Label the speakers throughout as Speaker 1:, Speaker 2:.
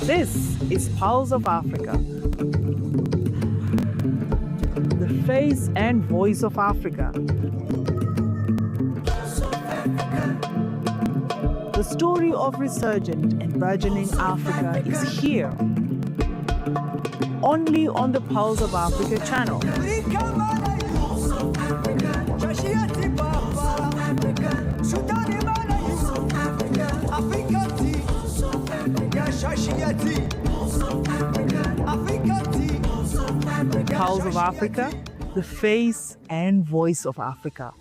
Speaker 1: This is Pulse of Africa, the face and voice of Africa. The story of resurgent and burgeoning Africa is here, only on the Pulse of Africa channel. Pulse of Africa, the face and voice of Africa.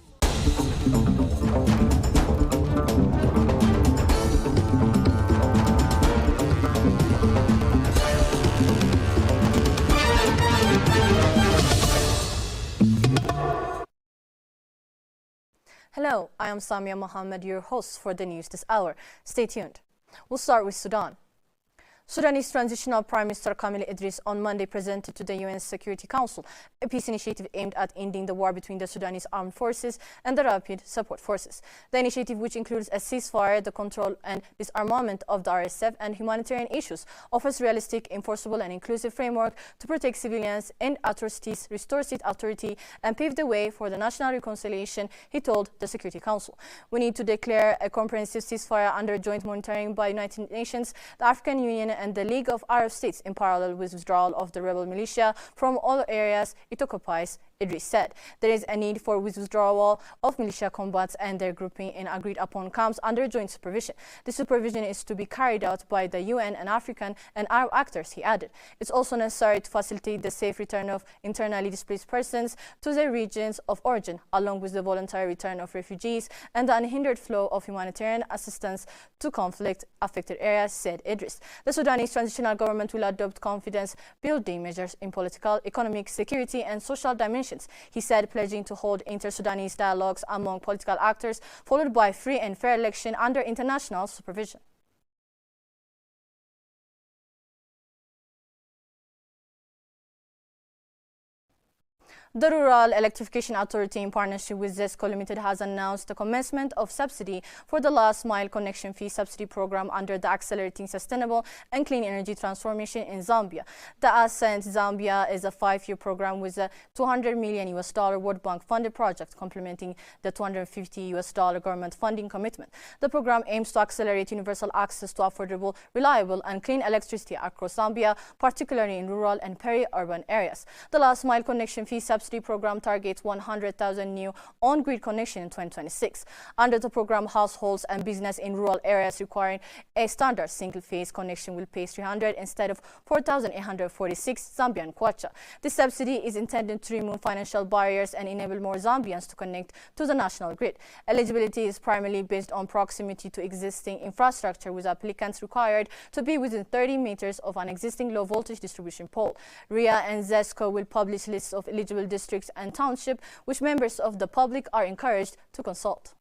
Speaker 2: Hello, I am Samia Mohammed, your host for the news this hour. Stay tuned. We'll start with Sudan. Sudanese transitional Prime Minister Kamil Idris on Monday presented to the UN Security Council a peace initiative aimed at ending the war between the Sudanese armed forces and the Rapid Support Forces. The initiative, which includes a ceasefire, the control and disarmament of the RSF, and humanitarian issues, offers realistic, enforceable and inclusive framework to protect civilians, end atrocities, restore state authority and pave the way for the national reconciliation, he told the Security Council. We need to declare a comprehensive ceasefire under joint monitoring by United Nations, the African Union and the League of Arab States in parallel with withdrawal of the rebel militia from all areas it occupies, Idris said. There is a need for withdrawal of militia combats and their grouping in agreed upon camps under joint supervision. The supervision is to be carried out by the UN and African and Arab actors, he added. It's also necessary to facilitate the safe return of internally displaced persons to their regions of origin, along with the voluntary return of refugees and the unhindered flow of humanitarian assistance to conflict-affected areas, said Idris. The Sudanese transitional government will adopt confidence-building measures in political, economic, security and social dimensions, he said, pledging to hold inter-Sudanese dialogues among political actors, followed by free and fair election under international supervision. The Rural Electrification Authority, in partnership with ZESCO Limited, has announced the commencement of subsidy for the last mile connection fee subsidy program under the Accelerating Sustainable and Clean Energy Transformation in Zambia. The Ascent Zambia is a 5-year program with a $200 million World Bank funded project complementing the $250 government funding commitment. The program aims to accelerate universal access to affordable, reliable and clean electricity across Zambia, particularly in rural and peri-urban areas. The last mile connection fee subsidy program targets 100,000 new on-grid connections in 2026. Under the program, households and business in rural areas requiring a standard single-phase connection will pay 300 instead of 4,846 Zambian kwacha. This subsidy is intended to remove financial barriers and enable more Zambians to connect to the national grid. Eligibility is primarily based on proximity to existing infrastructure, with applicants required to be within 30 meters of an existing low-voltage distribution pole. RIA and ZESCO will publish lists of eligible districts and townships, which members of the public are encouraged to consult.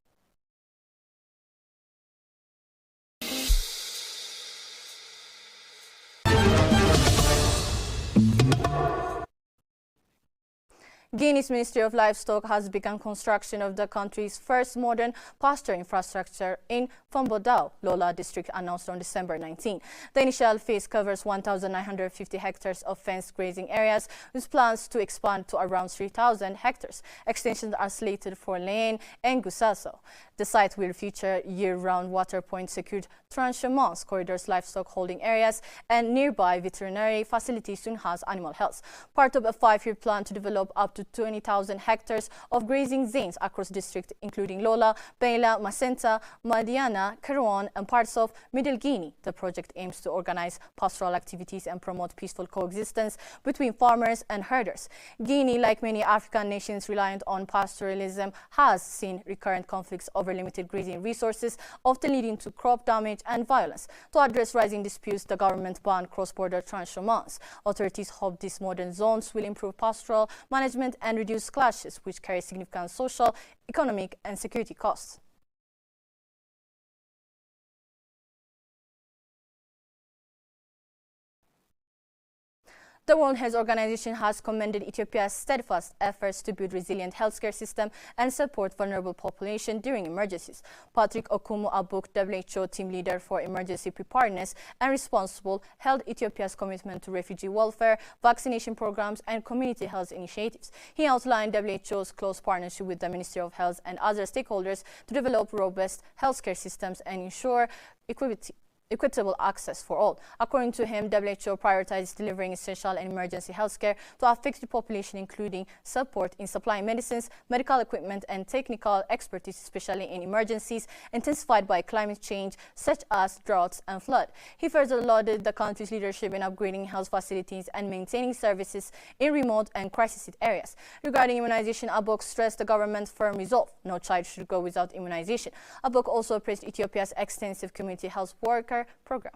Speaker 2: Guinea's Ministry of Livestock has begun construction of the country's first modern pasture infrastructure in Fombodao, Lola district, announced on December 19. The initial phase covers 1,950 hectares of fenced grazing areas, with plans to expand to around 3,000 hectares. Extensions are slated for Lane and Gusaso. The site will feature year-round water points, secured transhumance corridors, livestock holding areas, and nearby veterinary facilities to enhance animal health. Part of a 5-year plan to develop up to 20,000 hectares of grazing zones across districts, including Lola, Beila, Macenta, Madiana, Karouan, and parts of Middle Guinea. The project aims to organize pastoral activities and promote peaceful coexistence between farmers and herders. Guinea, like many African nations reliant on pastoralism, has seen recurrent conflicts over limited grazing resources, often leading to crop damage and violence. To address rising disputes, the government banned cross-border transhumance. Authorities hope these modern zones will improve pastoral management and reduce clashes, which carry significant social, economic, and security costs. The World Health Organization has commended Ethiopia's steadfast efforts to build resilient healthcare system and support vulnerable population during emergencies. Patrick Okumu Abuk, WHO team leader for emergency preparedness and responsible, held Ethiopia's commitment to refugee welfare, vaccination programs, and community health initiatives. He outlined WHO's close partnership with the Ministry of Health and other stakeholders to develop robust healthcare systems and ensure equitable access for all. According to him, WHO prioritizes delivering essential and emergency healthcare to affected population, including support in supplying medicines, medical equipment, and technical expertise, especially in emergencies intensified by climate change, such as droughts and flood. He further lauded the country's leadership in upgrading health facilities and maintaining services in remote and crisis areas. Regarding immunization, Abok stressed the government's firm resolve: no child should go without immunization. Abok also praised Ethiopia's extensive community health worker program.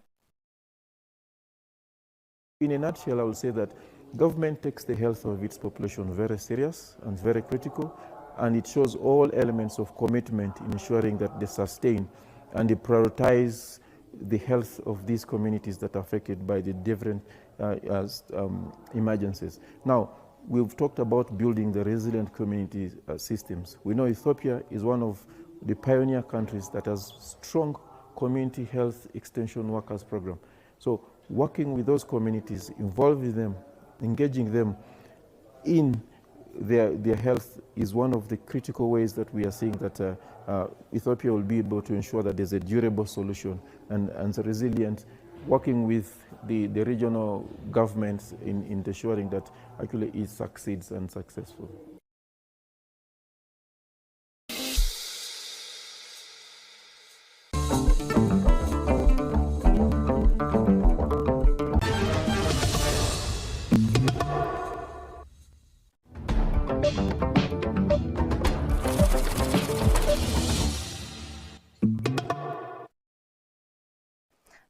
Speaker 3: In a nutshell, I will say that government takes the health of its population very serious and very critical, and it shows all elements of commitment in ensuring that they sustain and they prioritize the health of these communities that are affected by the different emergencies. Now, we've talked about building the resilient community systems. We know Ethiopia is one of the pioneer countries that has strong community health extension workers program. So working with those communities, involving them, engaging them in their health is one of the critical ways that we are seeing that Ethiopia will be able to ensure that there's a durable solution and resilient, working with the regional governments in ensuring that actually it succeeds and successful.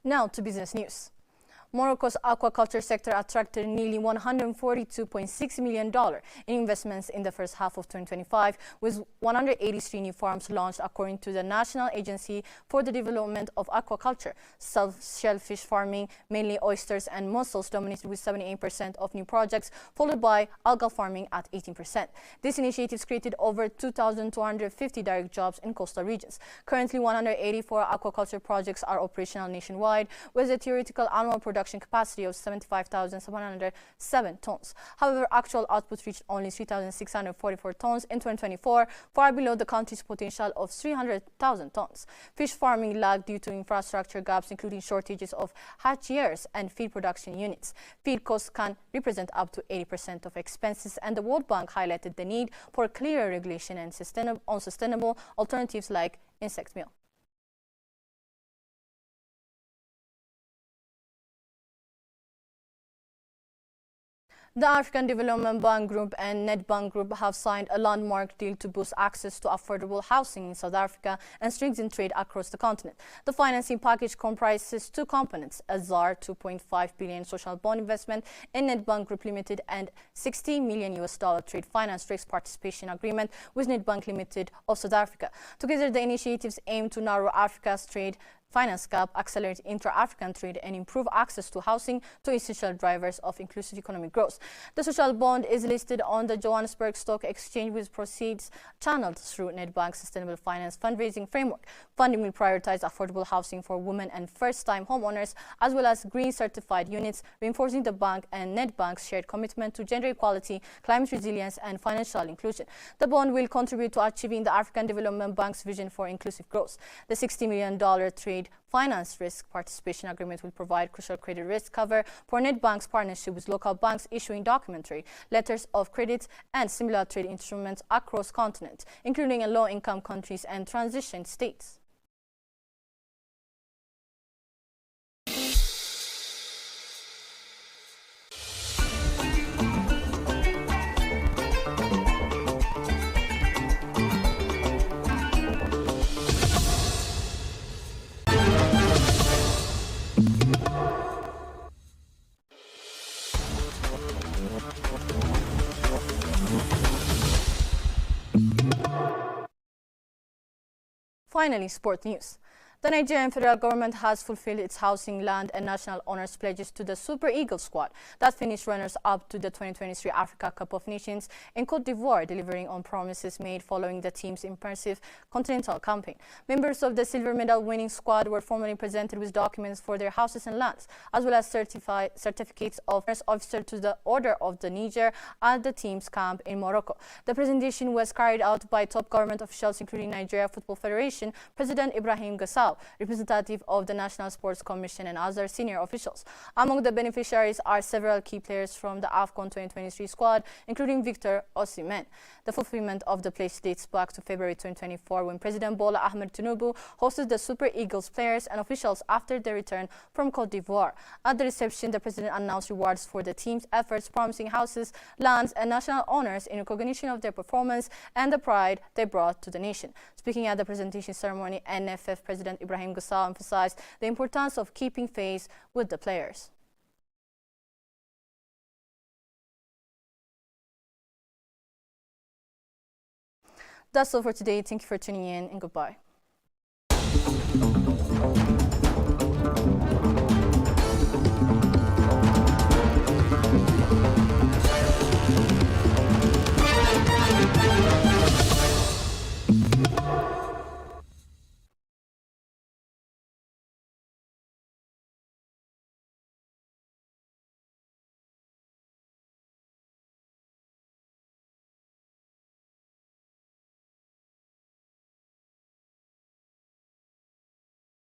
Speaker 2: Now to business news. Morocco's aquaculture sector attracted nearly $142.6 million in investments in the first half of 2025, with 183 new farms launched, according to the National Agency for the Development of Aquaculture. Shellfish farming, mainly oysters and mussels, dominated with 78% of new projects, followed by algal farming at 18%. These initiatives created over 2,250 direct jobs in coastal regions. Currently, 184 aquaculture projects are operational nationwide, with a theoretical annual production capacity of 75,707 tons. However, actual output reached only 3,644 tons in 2024, far below the country's potential of 300,000 tons. Fish farming lagged due to infrastructure gaps, including shortages of hatcheries and feed production units. Feed costs can represent up to 80% of expenses, and the World Bank highlighted the need for clearer regulation and sustainable alternatives like insect meal. The African Development Bank Group and Nedbank Group have signed a landmark deal to boost access to affordable housing in South Africa and strengthen trade across the continent. The financing package comprises two components: a ZAR $2.5 billion social bond investment in Nedbank Group Limited and $60 million trade finance risk participation agreement with Nedbank Limited of South Africa. Together, the initiatives aim to narrow Africa's trade finance gap, accelerate intra-African trade, and improve access to housing, two essential drivers of inclusive economic growth. The social bond is listed on the Johannesburg Stock Exchange, with proceeds channeled through Nedbank's Sustainable Finance fundraising framework. Funding will prioritize affordable housing for women and first-time homeowners, as well as green certified units, reinforcing the bank and Nedbank's shared commitment to gender equality, climate resilience, and financial inclusion. The bond will contribute to achieving the African Development Bank's vision for inclusive growth. The $60 million trade finance risk participation agreement will provide crucial credit risk cover for Nedbank's partnership with local banks, issuing documentary letters of credit and similar trade instruments across continent, including in low-income countries and transition states. Finally, sport news. The Nigerian federal government has fulfilled its housing, land and national honors pledges to the Super Eagles squad that finished runners-up to the 2023 Africa Cup of Nations in Cote d'Ivoire, delivering on promises made following the team's impressive continental campaign. Members of the silver medal-winning squad were formally presented with documents for their houses and lands, as well as certificates of first officer to the Order of the Niger at the team's camp in Morocco. The presentation was carried out by top government officials, including Nigeria Football Federation President Ibrahim Gassau, representative of the National Sports Commission and other senior officials. Among the beneficiaries are several key players from the AFCON 2023 squad, including Victor Osimhen. The fulfillment of the pledge dates back to February 2024, when President Bola Ahmed Tinubu hosted the Super Eagles players and officials after their return from Cote d'Ivoire. At the reception, the president announced rewards for the team's efforts, promising houses, lands and national honors in recognition of their performance and the pride they brought to the nation. Speaking at the presentation ceremony, NFF President Ibrahim Gassau emphasized the importance of keeping faith with the players. That's all for today. Thank you for tuning in and goodbye.